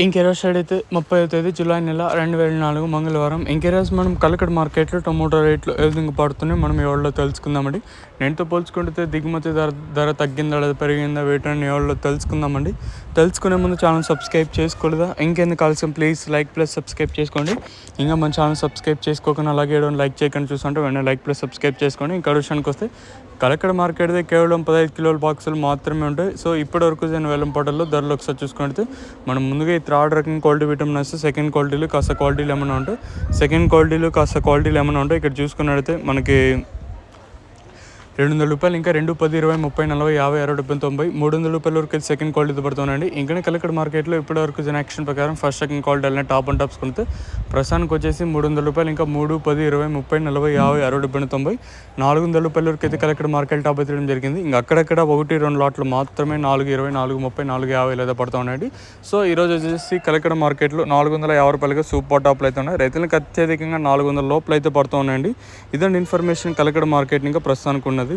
ఇంకెరోజు side అయితే 30వ తేదీ July నెల 2004 మంగళవారం. ఇంకెరోజు మనం కలకడ మార్కెట్లో టొమాటో రేట్లు ఏ విధంగా పడుతున్నాయి మనం ఎవరిలో తెలుసుకుందామండి. నేనుతో పోల్చుకుంటే దిగుమతి ధర తగ్గిందా లేదా పెరిగిందా వేటని ఎవరిలో తెలుసుకుందామండి. తెలుసుకునే ముందు ఛానల్ సబ్స్క్రైబ్ చేసుకోలేదా? ఇంకెందుకు ఆలస్యం, ప్లీజ్ లైక్ ప్లస్ సబ్స్క్రైబ్ చేసుకోండి. ఇంకా మన ఛానల్ సబ్స్క్రైబ్ చేసుకోకుండా అలాగే లైక్ చేయకుండా చూస్తుంటే వెంటనే లైక్ ప్లస్ సబ్స్క్రైబ్ చేసుకోండి. ఇంకా విషయానికి వస్తే కలకడ మార్కెట్దే కేవలం 15 కిలోల బాక్సులు మాత్రమే ఉంటాయి. సో ఇప్పటివరకు నేను వేలం పాటల్లో ధరలు ఒకసారి చూసుకుంటే మనం ముందుగా ఈ థర్డ్ రకం క్వాలిటీ విటమిన్ వస్తే సెకండ్ క్వాలిటీలు కాస్త క్వాలిటీలు ఏమైనా ఉంటాయి. ఇక్కడ చూసుకున్నట్టయితే మనకి 200 రూపాయలు, ఇంకా 2, 10, 20, 30, 40, 50, 60, 70, 90, 300 రూపాయల వరకు అయితే సెకండ్ క్వాలిటీతో పడుతున్నాయండి. ఇంకా కలకడ మార్కెట్లో ఇప్పటివరకు జనాక్షన్ ప్రకారం ఫస్ట్ సెకండ్ క్వాలిటీ అలానే టాప్ అండ్ టాప్స్ కొంటే ప్రస్తుతానికి వచ్చేసి 300 రూపాయలు, ఇంకా 3, 10, 20, 30, 40, 50, 60, 70, 90, 400 రూపాయల వరకు అయితే కలకడ మార్కెట్ టాప్ ఎత్తడం జరిగింది. ఇంకా అక్కడక్కడ 1-2 లాట్లు మాత్రమే 420, 430, 450 లేదా పడుతూ ఉన్నాయండి. సో ఈరోజు వచ్చేసి కలకడ మార్కెట్లో 450 రూపాయలుగా సూపర్ టాప్లు అయితే ఉన్నాయి. రైతులకు అత్యధికంగా 400 లోపల అయితే పడుతూ ఉన్నాయండి. ఇదండి ఇన్ఫర్మేషన్ కలకడ మార్కెట్ ఇంకా ప్రస్తుతానికి ఉన్నది.